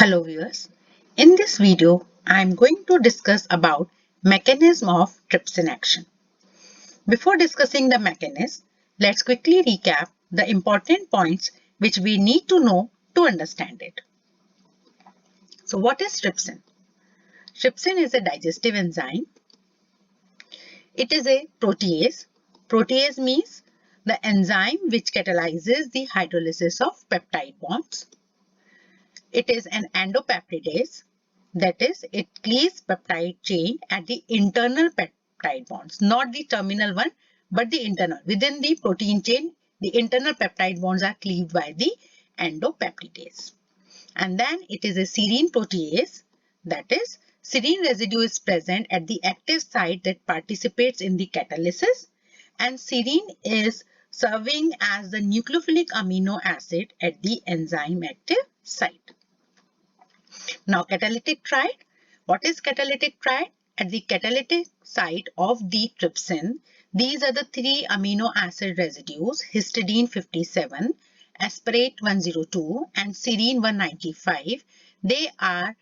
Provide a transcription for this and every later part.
Hello viewers. In this video, I am going to discuss about mechanism of trypsin action. Before discussing the mechanism, let's quickly recap the important points which we need to know to understand it. So what is trypsin? Trypsin is a digestive enzyme. It is a protease. Protease means the enzyme which catalyzes the hydrolysis of peptide bonds. It is an endopeptidase. That is, it cleaves peptide chain at the internal peptide bonds, not the terminal one, but the internal. Within the protein chain, the internal peptide bonds are cleaved by the endopeptidase. And then it is a serine protease. That is, serine residue is present at the active site that participates in the catalysis, and serine is serving as the nucleophilic amino acid at the enzyme active site. Now, catalytic triad. What is catalytic triad? At the catalytic site of the trypsin, these are the three amino acid residues: histidine 57, aspartate 102, and serine 195. They are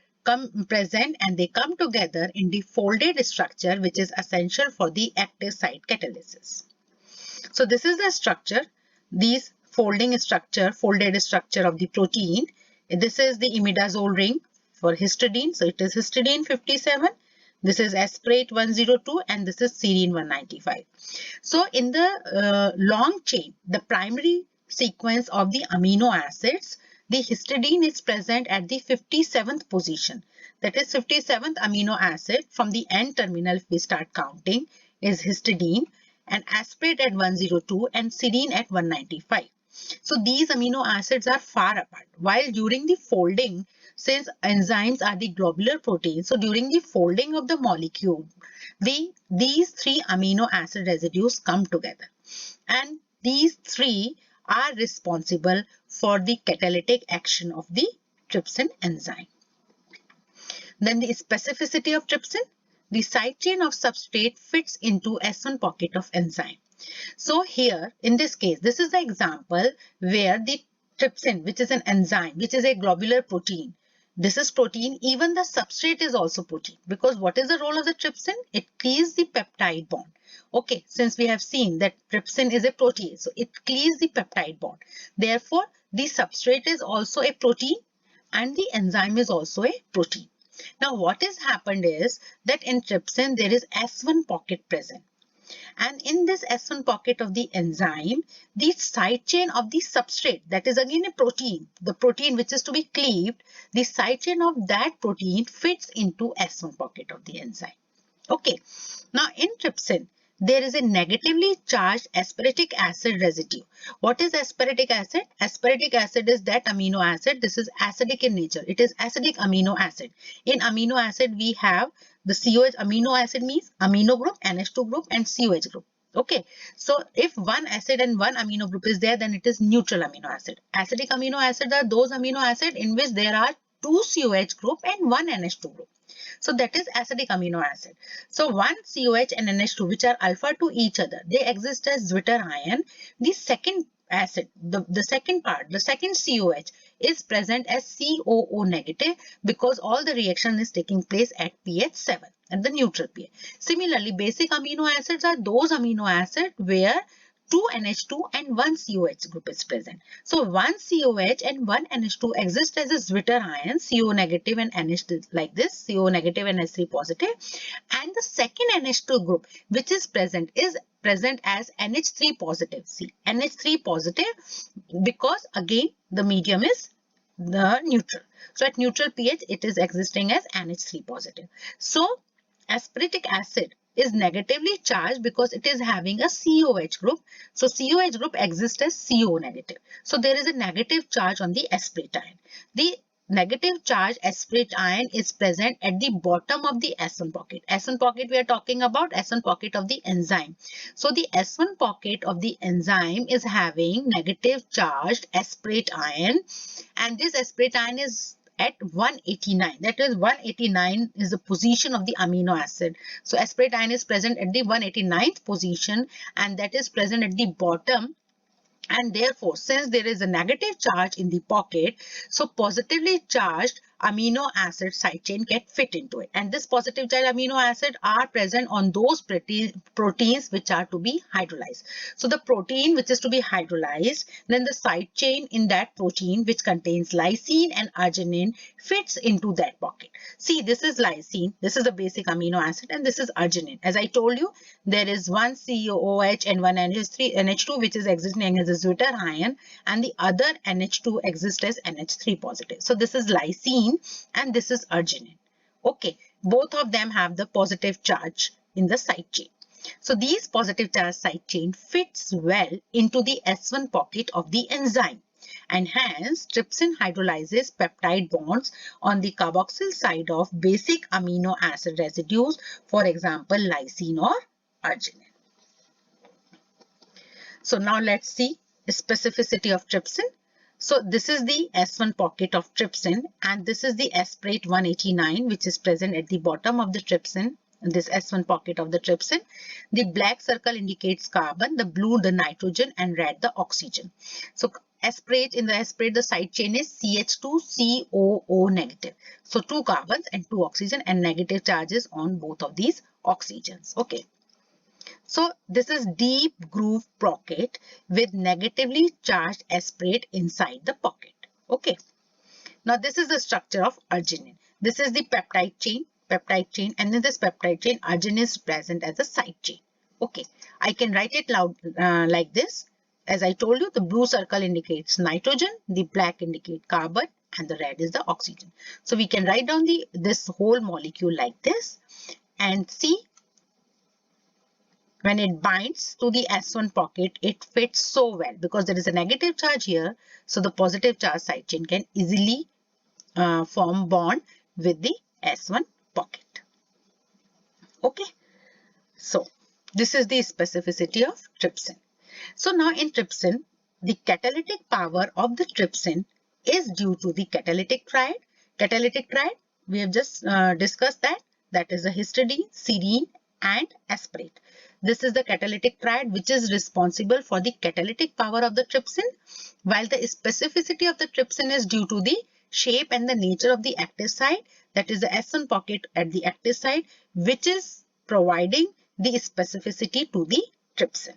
present and they come together in the folded structure, which is essential for the active site catalysis. So this is the structure, these folded structure of the protein. This is the imidazole ring for histidine. So it is histidine 57. This is aspartate 102 and this is serine 195. So in the long chain, the primary sequence of the amino acids, the histidine is present at the 57th position. That is 57th amino acid from the N terminal if we start counting is histidine, and aspartate at 102 and serine at 195. So these amino acids are far apart. While during the folding, since enzymes are the globular proteins, so during the folding of the molecule, these three amino acid residues come together. And these three are responsible for the catalytic action of the trypsin enzyme. Then the specificity of trypsin. The side chain of substrate fits into S1 pocket of enzyme. So here, in this case, this is the example where the trypsin, which is an enzyme, which is a globular protein. This is protein. Even the substrate is also protein. Because what is the role of the trypsin? It cleaves the peptide bond. Okay, since we have seen that trypsin is a protease, so it cleaves the peptide bond. Therefore, the substrate is also a protein and the enzyme is also a protein. Now, what has happened is that in trypsin, there is S1 pocket present. And in this S1 pocket of the enzyme, the side chain of the substrate, that is again a protein, the protein which is to be cleaved, the side chain of that protein fits into S1 pocket of the enzyme. Okay. Now, in trypsin, there is a negatively charged aspartic acid residue. What is aspartic acid? Aspartic acid is that amino acid. This is acidic in nature. It is acidic amino acid. In amino acid, we have the COH. Amino acid means amino group, NH2 group and COH group. Okay, so if one acid and one amino group is there, then it is neutral amino acid. Acidic amino acids are those amino acids in which there are two COH group and one NH2 group. So that is acidic amino acid. So one COH and NH2, which are alpha to each other, they exist as Zwitter ion. The second acid, the second part, the second COH is present as COO negative because all the reaction is taking place at pH 7, at the neutral pH. Similarly, basic amino acids are those amino acids where 2 NH2 and 1 COH group is present. So 1 COH and 1 NH2 exist as a Zwitter ion, CO negative and NH like this, CO negative and H3 positive. And the second NH2 group which is present as NH3 positive. See, NH3 positive because again the medium is the neutral. So at neutral pH it is existing as NH3 positive. So aspartic acid is negatively charged because it is having a COH group. So COH group exists as CO negative. So there is a negative charge on the aspartate ion. The negative charge aspartate ion is present at the bottom of the S1 pocket. S1 pocket we are talking about S1 pocket of the enzyme. So the S1 pocket of the enzyme is having negative charged aspartate ion, and this aspartate ion is at 189. That is 189 is the position of the amino acid. So aspartate ion is present at the 189th position and that is present at the bottom. And therefore, since there is a negative charge in the pocket, so positively charged amino acid side chain get fit into it. And this positive charge amino acid are present on those proteins which are to be hydrolyzed. So the protein which is to be hydrolyzed, then the side chain in that protein which contains lysine and arginine fits into that pocket. See, this is lysine, this is the basic amino acid, and this is arginine. As I told you, there is one COOH and one NH2 which is existing as a zwitterion, and the other NH2 exists as NH3 positive. So this is lysine and this is arginine. Okay, both of them have the positive charge in the side chain. So these positive charge side chain fits well into the S1 pocket of the enzyme, and hence trypsin hydrolyzes peptide bonds on the carboxyl side of basic amino acid residues, for example lysine or arginine. So now let's see the specificity of trypsin. So this is the S1 pocket of trypsin, and this is the aspartate 189 which is present at the bottom of the trypsin, this S1 pocket of the trypsin. The black circle indicates carbon, the blue the nitrogen, and red the oxygen. So aspartate, in the aspartate the side chain is CH2COO negative. So 2 carbons and 2 oxygen, and negative charges on both of these oxygens. Okay. So this is deep groove pocket with negatively charged aspartate inside the pocket. Okay. Now this is the structure of arginine. This is the peptide chain, and in this peptide chain arginine is present as a side chain. Okay. I can write it loud like this. As I told you, the blue circle indicates nitrogen, the black indicates carbon, and the red is the oxygen. So we can write down this whole molecule like this, and see, when it binds to the S1 pocket, it fits so well because there is a negative charge here. So the positive charge side chain can easily form bond with the S1 pocket. Okay. So this is the specificity of trypsin. So now in trypsin, the catalytic power of the trypsin is due to the catalytic triad. Catalytic triad, we have just discussed that. That is the histidine, serine, and aspartate. This is the catalytic triad which is responsible for the catalytic power of the trypsin, while the specificity of the trypsin is due to the shape and the nature of the active site, that is the S1 pocket at the active site, which is providing the specificity to the trypsin.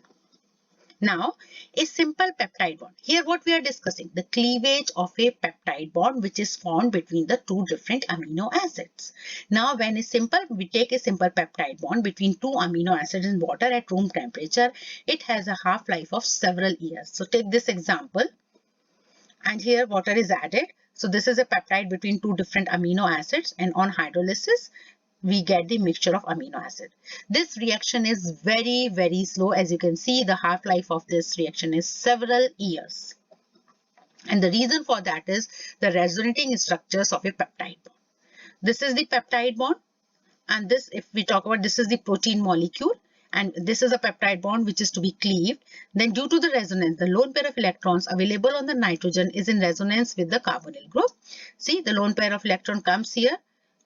Now, a simple peptide bond. Here what we are discussing, the cleavage of a peptide bond which is formed between the two different amino acids. Now, when we take a simple peptide bond between two amino acids in water at room temperature, it has a half-life of several years. So take this example, and here water is added. So this is a peptide between two different amino acids, and on hydrolysis, we get the mixture of amino acid. This reaction is very, very slow. As you can see, the half-life of this reaction is several years. And the reason for that is the resonating structures of a peptide bond. This is the peptide bond. And this, if we talk about, this is the protein molecule. And this is a peptide bond which is to be cleaved. Then due to the resonance, the lone pair of electrons available on the nitrogen is in resonance with the carbonyl group. See, the lone pair of electron comes here,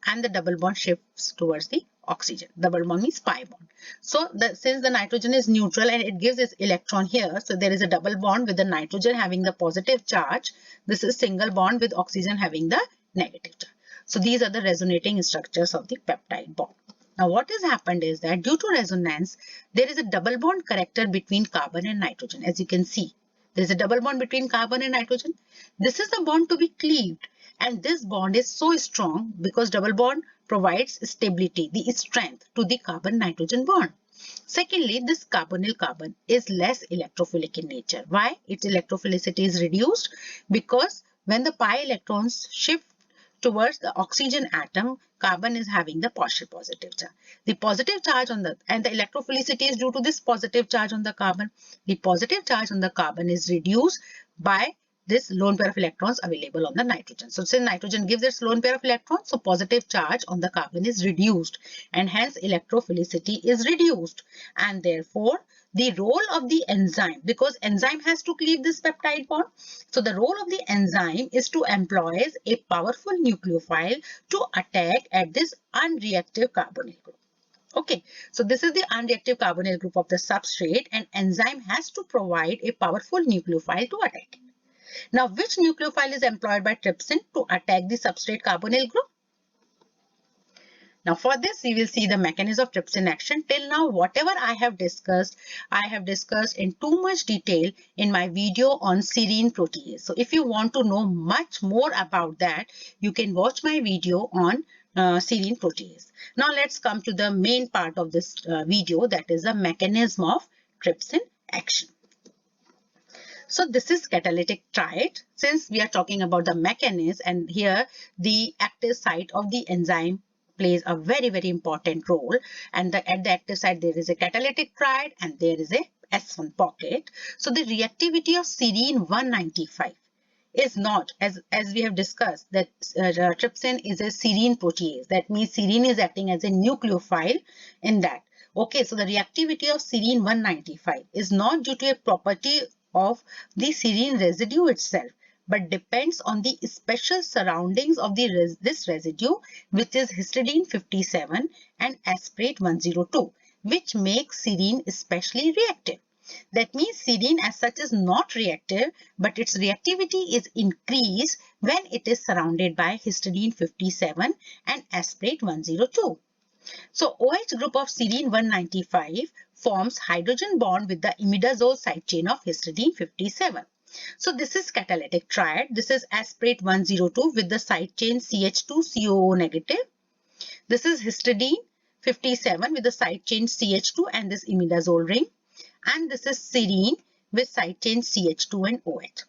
and the double bond shifts towards the oxygen. Double bond means pi bond. So since the nitrogen is neutral and it gives its electron here, so there is a double bond with the nitrogen having the positive charge. This is single bond with oxygen having the negative charge. So these are the resonating structures of the peptide bond. Now what has happened is that due to resonance, there is a double bond character between carbon and nitrogen. As you can see, there is a double bond between carbon and nitrogen. This is the bond to be cleaved. And this bond is so strong because double bond provides stability, the strength to the carbon-nitrogen bond. Secondly, this carbonyl carbon is less electrophilic in nature. Why? Its electrophilicity is reduced because when the pi electrons shift towards the oxygen atom, carbon is having the partial positive charge. The positive charge and the electrophilicity is due to this positive charge on the carbon. The positive charge on the carbon is reduced by this lone pair of electrons available on the nitrogen. So since nitrogen gives its lone pair of electrons, so positive charge on the carbon is reduced, and hence electrophilicity is reduced. And therefore, the role of the enzyme, because enzyme has to cleave this peptide bond, so the role of the enzyme is to employ a powerful nucleophile to attack at this unreactive carbonyl group. Okay, so this is the unreactive carbonyl group of the substrate, and enzyme has to provide a powerful nucleophile to attack it. Now, which nucleophile is employed by trypsin to attack the substrate carbonyl group? Now, for this, we will see the mechanism of trypsin action. Till now, whatever I have discussed in too much detail in my video on serine protease. So, if you want to know much more about that, you can watch my video on serine protease. Now, let's come to the main part of this video, that is the mechanism of trypsin action. So this is catalytic triad. Since we are talking about the mechanism, and here the active site of the enzyme plays a very important role, and at the active site there is a catalytic triad and there is a S1 pocket. So the reactivity of serine 195 is not, as we have discussed, that trypsin is a serine protease. That means serine is acting as a nucleophile in that. Okay, so the reactivity of serine 195 is not due to a property of the serine residue itself, but depends on the special surroundings of this residue, which is histidine 57 and aspartate 102, which makes serine especially reactive. That means serine as such is not reactive, but its reactivity is increased when it is surrounded by histidine 57 and aspartate 102. So OH group of serine 195 forms hydrogen bond with the imidazole side chain of histidine 57. So this is catalytic triad. This is aspartate 102 with the side chain CH2COO negative. This is histidine 57 with the side chain CH2 and this imidazole ring. And this is serine with side chain CH2 and OH.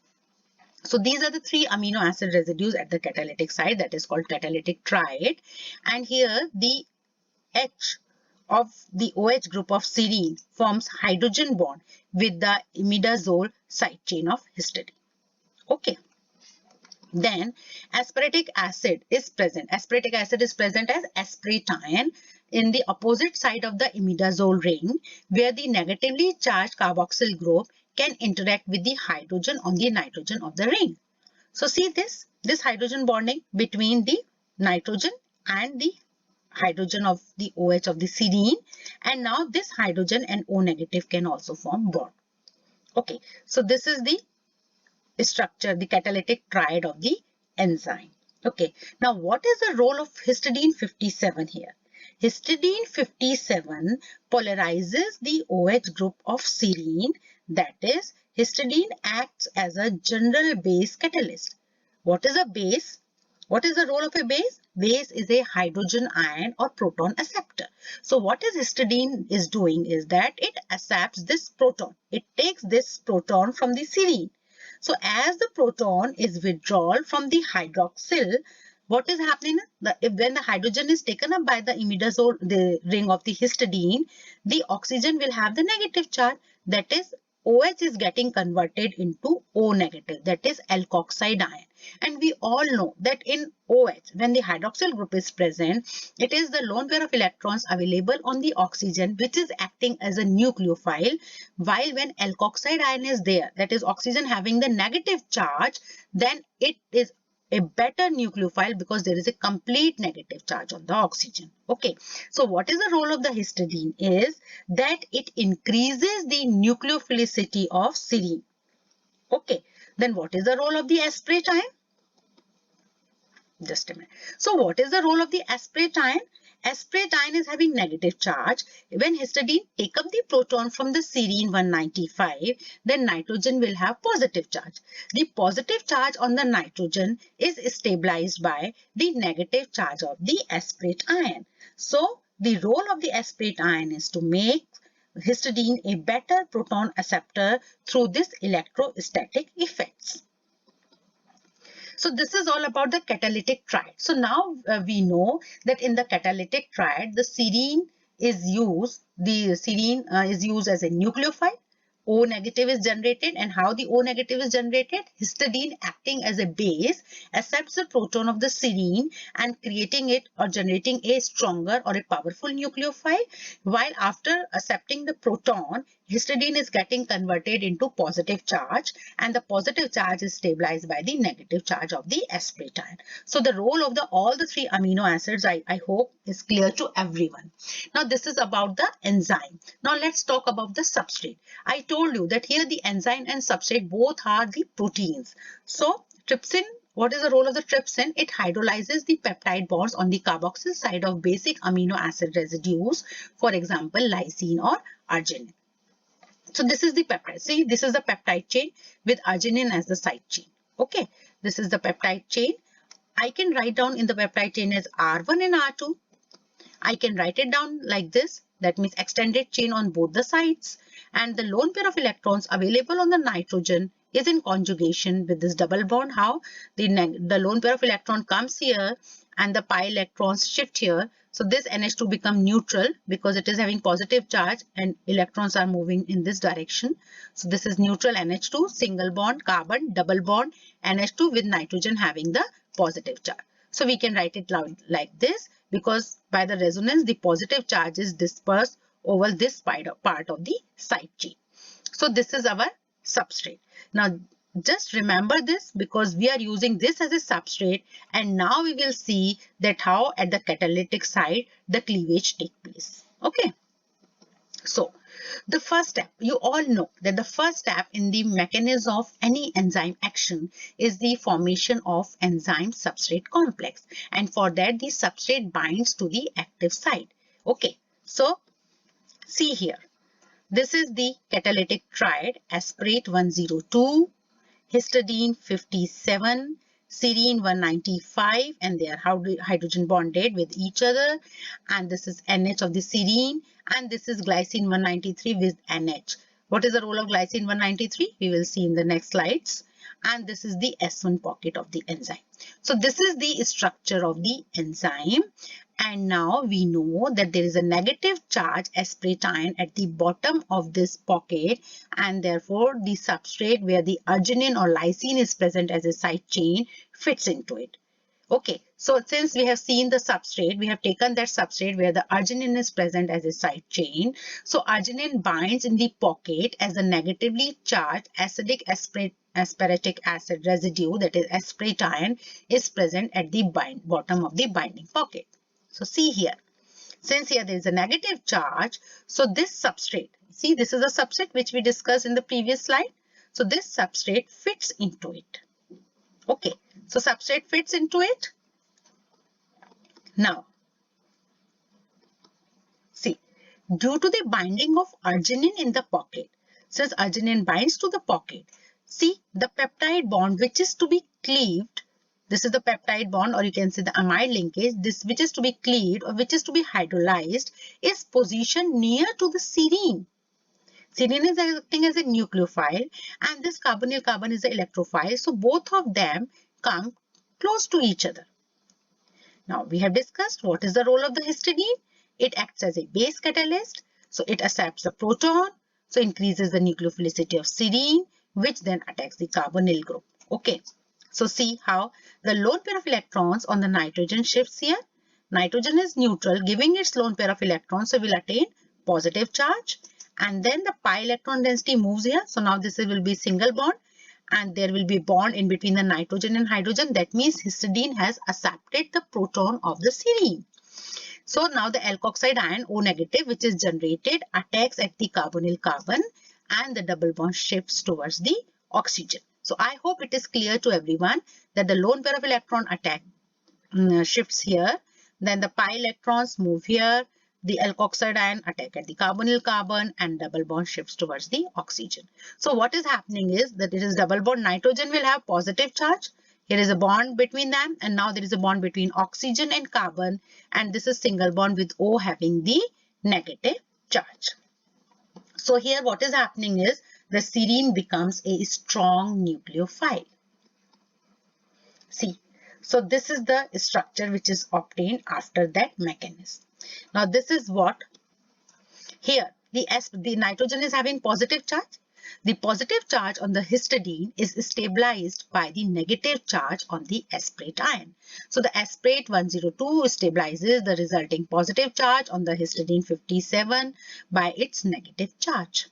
So these are the three amino acid residues at the catalytic side, that is called catalytic triad. And here the H of the OH group of serine forms hydrogen bond with the imidazole side chain of histidine. Okay. Then aspartic acid is present. Aspartic acid is present as aspartate in the opposite side of the imidazole ring, where the negatively charged carboxyl group can interact with the hydrogen on the nitrogen of the ring. So see this hydrogen bonding between the nitrogen and the hydrogen of the OH of the serine, and now this hydrogen and O negative can also form bond. Okay, so this is the structure, the catalytic triad of the enzyme. Okay, now what is the role of histidine 57 here? Histidine 57 polarizes the OH group of serine, that is, histidine acts as a general base catalyst. What is a base? What is the role of a base? Base is a hydrogen ion or proton acceptor. So what is histidine is doing is that it accepts this proton. It takes this proton from the serine. So as the proton is withdrawn from the hydroxyl, what is happening? When the hydrogen is taken up by the imidazole, the ring of the histidine, the oxygen will have the negative charge. That is, OH is getting converted into O negative, that is alkoxide ion. And we all know that in OH, when the hydroxyl group is present, it is the lone pair of electrons available on the oxygen, which is acting as a nucleophile, while when alkoxide ion is there, that is oxygen having the negative charge, then it is a better nucleophile because there is a complete negative charge on the oxygen. Okay, so what is the role of the histidine is that it increases the nucleophilicity of serine. Okay, then what is the role of the aspartate ion? Just a minute. So what is the role of the aspartate ion? Aspartate ion is having negative charge. When histidine take up the proton from the serine 195, then nitrogen will have positive charge. The positive charge on the nitrogen is stabilized by the negative charge of the aspartate ion. So the role of the aspartate ion is to make histidine a better proton acceptor through this electrostatic effects. So this is all about the catalytic triad. So now we know that in the catalytic triad, the serine is used. The serine is used as a nucleophile. O negative is generated, and how the O negative is generated? Histidine acting as a base accepts the proton of the serine and creating it or generating a stronger or a powerful nucleophile, while after accepting the proton, histidine is getting converted into positive charge, and the positive charge is stabilized by the negative charge of the aspartate ion. So the role of all the three amino acids, I hope, is clear to everyone. Now this is about the enzyme. Now let's talk about the substrate. I told you that here the enzyme and substrate both are the proteins. So trypsin, what is the role of the trypsin? It hydrolyzes the peptide bonds on the carboxyl side of basic amino acid residues, for example, lysine or arginine. So this is the peptide. See, this is the peptide chain with arginine as the side chain. Okay, this is the peptide chain. I can write down in the peptide chain as R1 and R2. I can write it down like this. That means extended chain on both the sides. And the lone pair of electrons available on the nitrogen is in conjugation with this double bond. How? The lone pair of electron comes here and the pi electrons shift here. So this NH2 become neutral because it is having positive charge and electrons are moving in this direction. So this is neutral NH2, single bond, carbon, double bond, NH2 with nitrogen having the positive charge. So we can write it like this because by the resonance, the positive charge is dispersed over this part of the side chain. So this is our substrate. Now just remember this because we are using this as a substrate, and now we will see that how at the catalytic side the cleavage takes place. Okay. So the first step, you all know that the first step in the mechanism of any enzyme action is the formation of enzyme substrate complex, and for that the substrate binds to the active site. Okay, so see here, this is the catalytic triad: aspartate 102, histidine 57, serine 195, and they are hydrogen bonded with each other, and this is NH of the serine, and this is glycine 193 with NH. What is the role of glycine 193? We will see in the next slides. And this is the S1 pocket of the enzyme. So this is the structure of the enzyme. And now we know that there is a negative charge aspartate ion at the bottom of this pocket, and therefore the substrate where the arginine or lysine is present as a side chain fits into it. Okay, so since we have seen the substrate, we have taken that substrate where the arginine is present as a side chain. So arginine binds in the pocket as a negatively charged acidic aspartic acid residue, that is aspartate ion, is present at the bottom of the binding pocket. So see here, since here there is a negative charge, so this substrate, see this is a substrate which we discussed in the previous slide. So this substrate fits into it. Okay, so substrate fits into it. Now, see, due to the binding of arginine in the pocket, since arginine binds to the pocket, see the peptide bond which is to be cleaved, this is the peptide bond, or you can say the amide linkage, this which is to be cleaved or which is to be hydrolyzed is positioned near to the serine. Serine is acting as a nucleophile and this carbonyl carbon is the electrophile. So both of them come close to each other. Now we have discussed what is the role of the histidine. It acts as a base catalyst. So it accepts the proton. So increases the nucleophilicity of serine, which then attacks the carbonyl group. Okay. So see how the lone pair of electrons on the nitrogen shifts here. Nitrogen is neutral, giving its lone pair of electrons. So will attain positive charge. And then the pi electron density moves here. So now this will be single bond. And there will be a bond in between the nitrogen and hydrogen. That means histidine has accepted the proton of the serine. So now the alkoxide ion O negative, which is generated, attacks at the carbonyl carbon and the double bond shifts towards the oxygen. So I hope it is clear to everyone that the lone pair of electron shifts here. Then the pi electrons move here. The alkoxide ion attack at the carbonyl carbon and double bond shifts towards the oxygen. So what is happening is that it is double bond. Nitrogen will have positive charge. Here is a bond between them, and now there is a bond between oxygen and carbon, and this is single bond with O having the negative charge. So here what is happening is the serine becomes a strong nucleophile. See, so this is the structure which is obtained after that mechanism. Now this is what here the nitrogen is having positive charge. The positive charge on the histidine is stabilized by the negative charge on the aspartate ion. So the aspartate 102 stabilizes the resulting positive charge on the histidine 57 by its negative charge.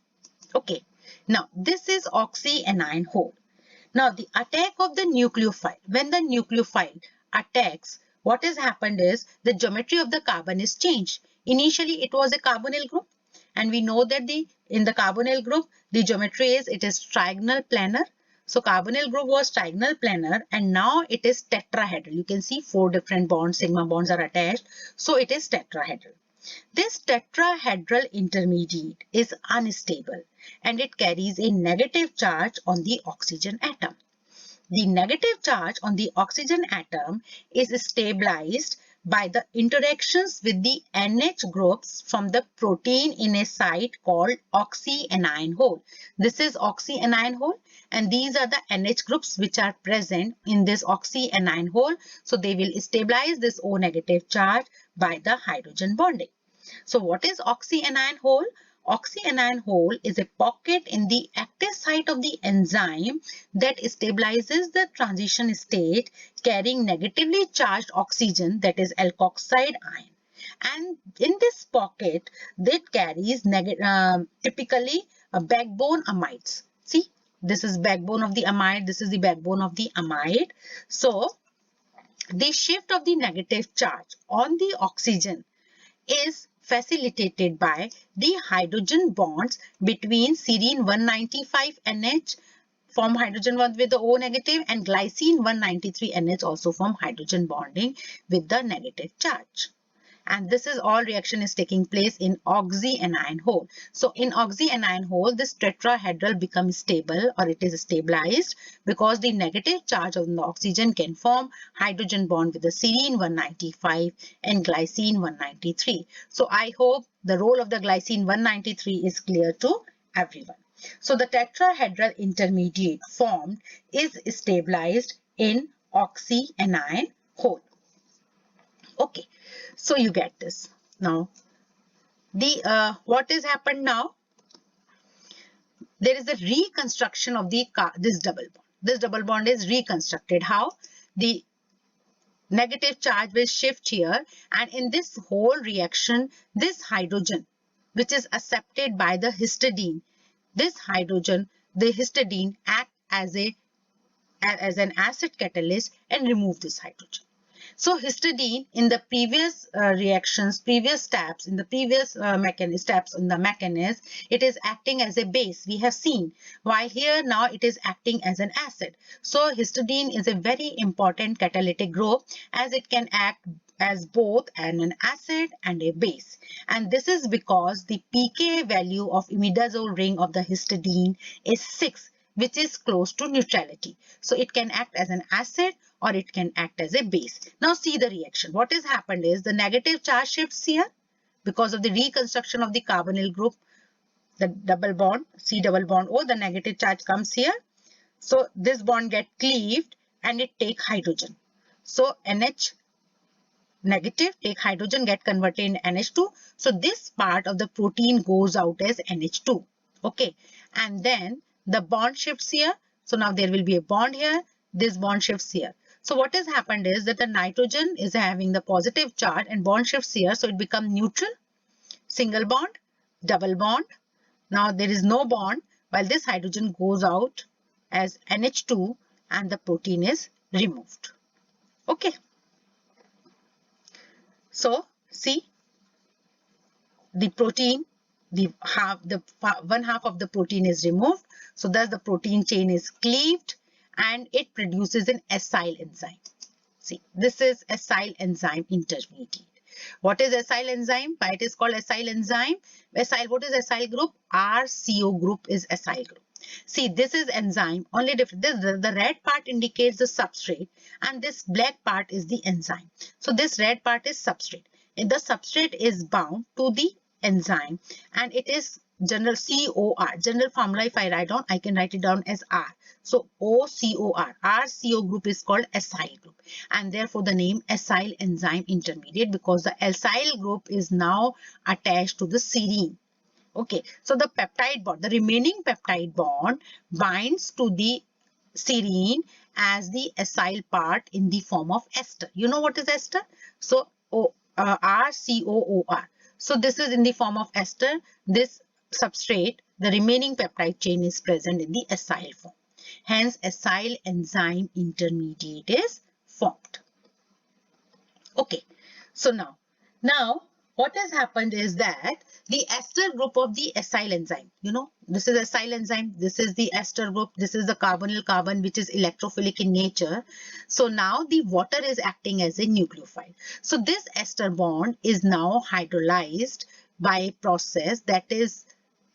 Okay, now this is oxyanion hole. Now the attack of the nucleophile. When the nucleophile attacks, what has happened is the geometry of the carbon is changed. Initially it was a carbonyl group, and we know that in the carbonyl group the geometry is, it is trigonal planar. So carbonyl group was trigonal planar, and now it is tetrahedral. You can see 4 different bonds, sigma bonds are attached. So it is tetrahedral. This tetrahedral intermediate is unstable and it carries a negative charge on the oxygen atom. The negative charge on the oxygen atom is stabilized by the interactions with the NH groups from the protein in a site called oxyanion hole. This is oxyanion hole, and these are the NH groups which are present in this oxyanion hole. So they will stabilize this O negative charge by the hydrogen bonding. So what is oxyanion hole? Oxyanion hole is a pocket in the active site of the enzyme that stabilizes the transition state carrying negatively charged oxygen, that is alkoxide ion. And in this pocket, that carries typically a backbone amides. See, this is backbone of the amide. This is the backbone of the amide. So the shift of the negative charge on the oxygen is facilitated by the hydrogen bonds between serine 195 NH form hydrogen bond with the O negative, and glycine 193 NH also form hydrogen bonding with the negative charge. And this is all reaction is taking place in oxyanion hole. So in oxyanion hole, this tetrahedral becomes stable, or it is stabilized, because the negative charge of the oxygen can form hydrogen bond with the serine 195 and glycine 193. So I hope the role of the glycine 193 is clear to everyone. So the tetrahedral intermediate formed is stabilized in oxyanion hole. Okay, so you get this. Now, what has happened now? There is a reconstruction of this double bond. This double bond is reconstructed. How? The negative charge will shift here, and in this whole reaction, this hydrogen, which is accepted by the histidine, this hydrogen, the histidine act as an acid catalyst and remove this hydrogen. So histidine in the previous reactions, previous steps, in the previous steps in the mechanism, it is acting as a base, we have seen, while here now it is acting as an acid. So histidine is a very important catalytic group, as it can act as both an acid and a base. And this is because the pK value of imidazole ring of the histidine is 6, which is close to neutrality. So it can act as an acid or it can act as a base. Now see the reaction. What has happened is the negative charge shifts here because of the reconstruction of the carbonyl group, the double bond, C double bond O, the negative charge comes here. So this bond get cleaved and it take hydrogen. So NH negative take hydrogen, get converted in NH2. So this part of the protein goes out as NH2. Okay, and then the bond shifts here. So now there will be a bond here. This bond shifts here. So what has happened is that the nitrogen is having the positive charge and bond shifts here. So it becomes neutral, single bond, double bond. Now there is no bond while this hydrogen goes out as NH2 and the protein is removed. Okay. So see, the protein, one half of the protein is removed. So thus the protein chain is cleaved and it produces an acyl enzyme. See, this is acyl enzyme intermediate. What is acyl enzyme? Why it is called acyl enzyme? Acyl, what is acyl group? RCO group is acyl group. See, this is enzyme, only different. The red part indicates the substrate and this black part is the enzyme. So this red part is substrate. And the substrate is bound to the enzyme and it is general COR. General formula if I write down, I can write it down as R. So OCOR. RCO group is called acyl group and therefore the name acyl enzyme intermediate, because the acyl group is now attached to the serine. Okay, so the peptide bond, the remaining peptide bond binds to the serine as the acyl part in the form of ester. You know what is ester? So RCOOR. So this is in the form of ester. This substrate, the remaining peptide chain is present in the acyl form. Hence, acyl enzyme intermediate is formed. Okay, so now what has happened is that the ester group of the acyl enzyme, this is acyl enzyme, this is the ester group, this is the carbonyl carbon which is electrophilic in nature. So now the water is acting as a nucleophile. So this ester bond is now hydrolyzed by a process that is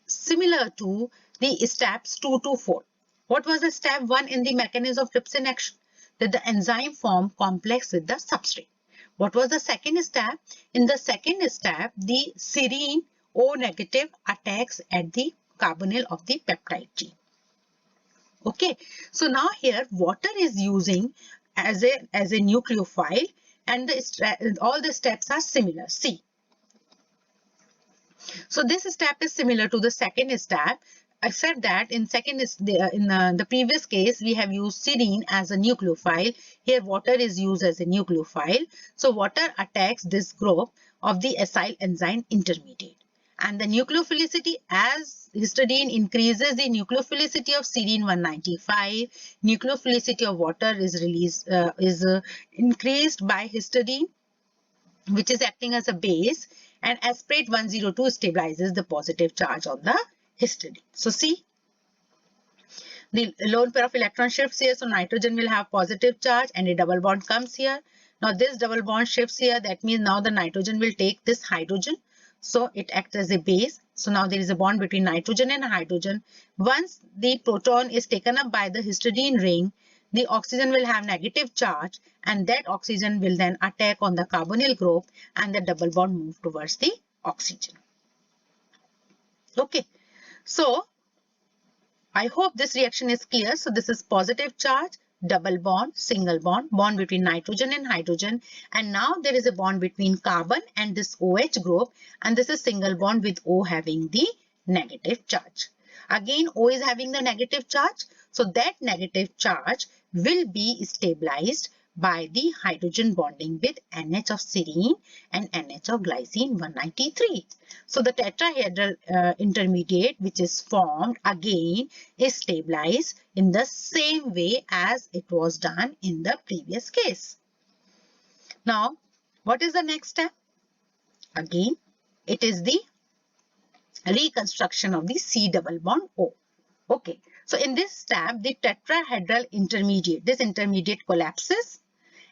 similar to the steps 2 to 4. What was the step 1 in the mechanism of trypsin action? That the enzyme form complex with the substrate. What was the second step? In the second step, the serine O negative attacks at the carbonyl of the peptide chain. Okay, so now here water is using as a nucleophile, and all the steps are similar. See, so this step is similar to the second step, except that in the previous case we have used serine as a nucleophile. Here water is used as a nucleophile. So water attacks this group of the acyl enzyme intermediate. And the nucleophilicity, as histidine increases the nucleophilicity of serine 195, nucleophilicity of water is increased by histidine, which is acting as a base, and aspartate 102 stabilizes the positive charge on the histidine. So see, the lone pair of electron shifts here, so nitrogen will have positive charge and a double bond comes here. Now this double bond shifts here, that means now the nitrogen will take this hydrogen, so it acts as a base. So now there is a bond between nitrogen and hydrogen. Once the proton is taken up by the histidine ring, the oxygen will have negative charge, and that oxygen will then attack on the carbonyl group and the double bond move towards the oxygen. Okay, so I hope this reaction is clear. So this is positive charge, double bond, single bond between nitrogen and hydrogen, and now there is a bond between carbon and this OH group, and this is single bond with O having the negative charge. Again, O is having the negative charge, so that negative charge will be stabilized by the hydrogen bonding with NH of serine and NH of glycine 193. So the tetrahedral intermediate which is formed again is stabilized in the same way as it was done in the previous case. Now, what is the next step? Again, it is the reconstruction of the C double bond O. Okay, so in this step, the tetrahedral intermediate, this intermediate collapses,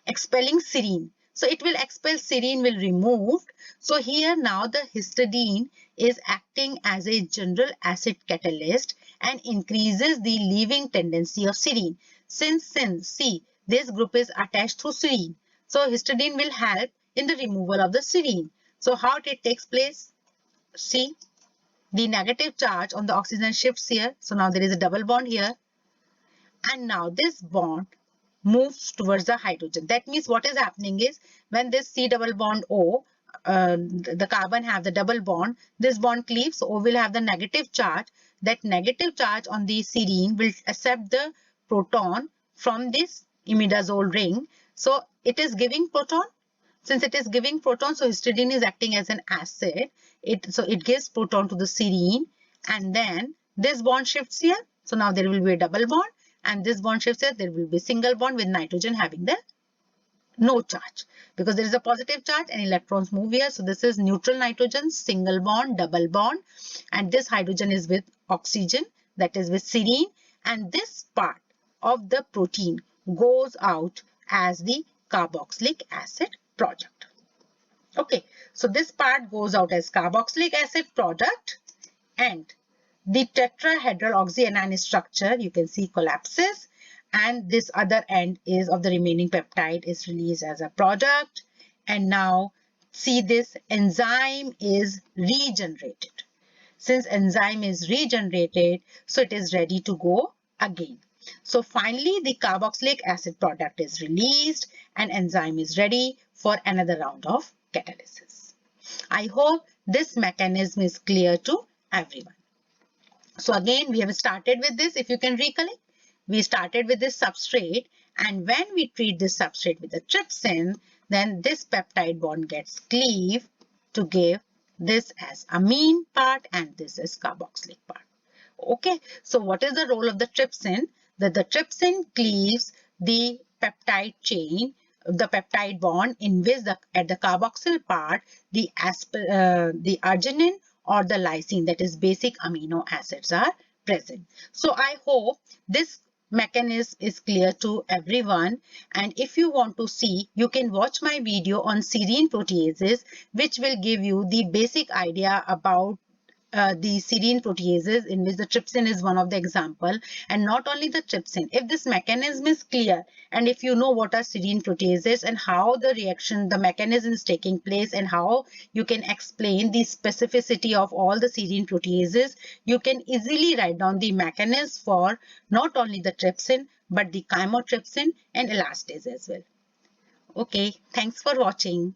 expelling serine. So it will expel serine, will remove. So here now the histidine is acting as a general acid catalyst and increases the leaving tendency of serine. Since see, this group is attached to serine, so histidine will help in the removal of the serine. So how it takes place? See, the negative charge on the oxygen shifts here. So now there is a double bond here. And now this bond moves towards the hydrogen. That means what is happening is when this C double bond O, the carbon have the double bond, this bond cleaves, so O will have the negative charge. That negative charge on the serine will accept the proton from this imidazole ring. So it is giving proton. Since it is giving proton, so histidine is acting as an acid. So it gives proton to the serine, and then this bond shifts here. So now there will be a double bond, and this bond shifts here. There will be a single bond with nitrogen having the no charge, because there is a positive charge and electrons move here. So this is neutral nitrogen, single bond, double bond, and this hydrogen is with oxygen, that is with serine, and this part of the protein goes out as the carboxylic acid product. Okay, so this part goes out as carboxylic acid product, and the tetrahedral oxyanion structure you can see collapses, and this other end is of the remaining peptide is released as a product. And now see, this enzyme is regenerated. Since enzyme is regenerated, so it is ready to go again. So finally the carboxylic acid product is released and enzyme is ready for another round of catalysis. I hope this mechanism is clear to everyone. So again, we have started with this. If you can recollect, we started with this substrate, and when we treat this substrate with the trypsin, then this peptide bond gets cleaved to give this as amine part and this is carboxylic part. Okay, so what is the role of the trypsin? That the trypsin cleaves the peptide chain, the peptide bond, in which at the carboxyl part, the arginine or the lysine, that is basic amino acids, are present. So I hope this mechanism is clear to everyone, and if you want to see, you can watch my video on serine proteases, which will give you the basic idea about the serine proteases, in which the trypsin is one of the example. And not only the trypsin, if this mechanism is clear and if you know what are serine proteases and how the reaction, the mechanism is taking place, and how you can explain the specificity of all the serine proteases, you can easily write down the mechanism for not only the trypsin but the chymotrypsin and elastase as well. Okay, thanks for watching.